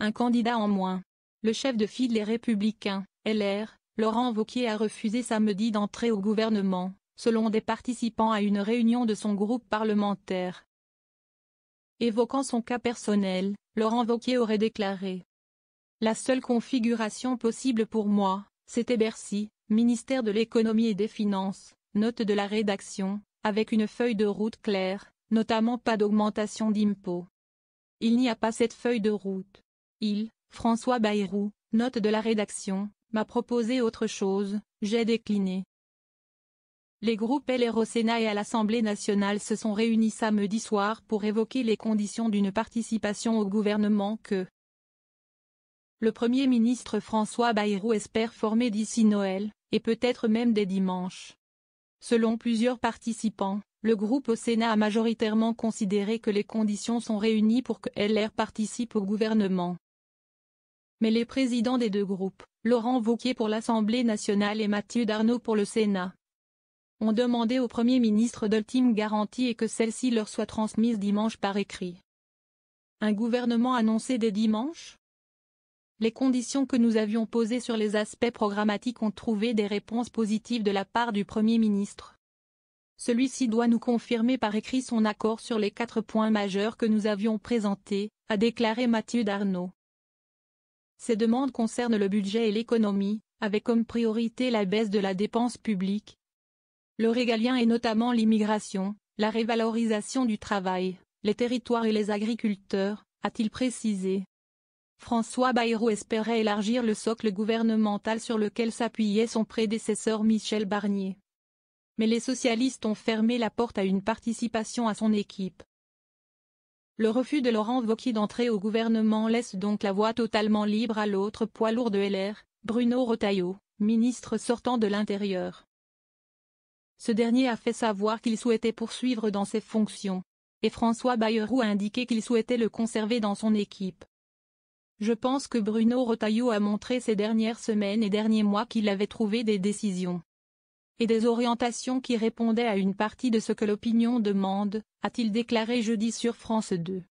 un candidat en moins. Le chef de file des Républicains, LR, Laurent Wauquiez a refusé samedi d'entrer au gouvernement, selon des participants à une réunion de son groupe parlementaire. Évoquant son cas personnel, Laurent Wauquiez aurait déclaré : « La seule configuration possible pour moi, c'était Bercy, ministère de l'économie et des finances, note de la rédaction, avec une feuille de route claire, notamment pas d'augmentation d'impôts. Il n'y a pas cette feuille de route. Il, François Bayrou, note de la rédaction, m'a proposé autre chose, j'ai décliné. » Les groupes LR au Sénat et à l'Assemblée nationale se sont réunis samedi soir pour évoquer les conditions d'une participation au gouvernement que le Premier ministre François Bayrou espère former d'ici Noël, et peut-être même dès dimanche. Selon plusieurs participants, le groupe au Sénat a majoritairement considéré que les conditions sont réunies pour que LR participe au gouvernement. Mais les présidents des deux groupes, Laurent Wauquiez pour l'Assemblée nationale et Mathieu Darnaud pour le Sénat, ont demandé au Premier ministre d'ultimes garanties et que celles-ci leur soient transmises dimanche par écrit. Un gouvernement annoncé dès dimanche ? Les conditions que nous avions posées sur les aspects programmatiques ont trouvé des réponses positives de la part du Premier ministre. Celui-ci doit nous confirmer par écrit son accord sur les 4 points majeurs que nous avions présentés, a déclaré Mathieu Darnaud. Ces demandes concernent le budget et l'économie, avec comme priorité la baisse de la dépense publique, le régalien et notamment l'immigration, la révalorisation du travail, les territoires et les agriculteurs, a-t-il précisé. François Bayrou espérait élargir le socle gouvernemental sur lequel s'appuyait son prédécesseur Michel Barnier. Mais les socialistes ont fermé la porte à une participation à son équipe. Le refus de Laurent Wauquiez d'entrer au gouvernement laisse donc la voie totalement libre à l'autre poids lourd de LR, Bruno Retailleau, ministre sortant de l'Intérieur. Ce dernier a fait savoir qu'il souhaitait poursuivre dans ses fonctions, et François Bayrou a indiqué qu'il souhaitait le conserver dans son équipe. Je pense que Bruno Retailleau a montré ces dernières semaines et derniers mois qu'il avait trouvé des décisions et des orientations qui répondaient à une partie de ce que l'opinion demande, a-t-il déclaré jeudi sur France 2.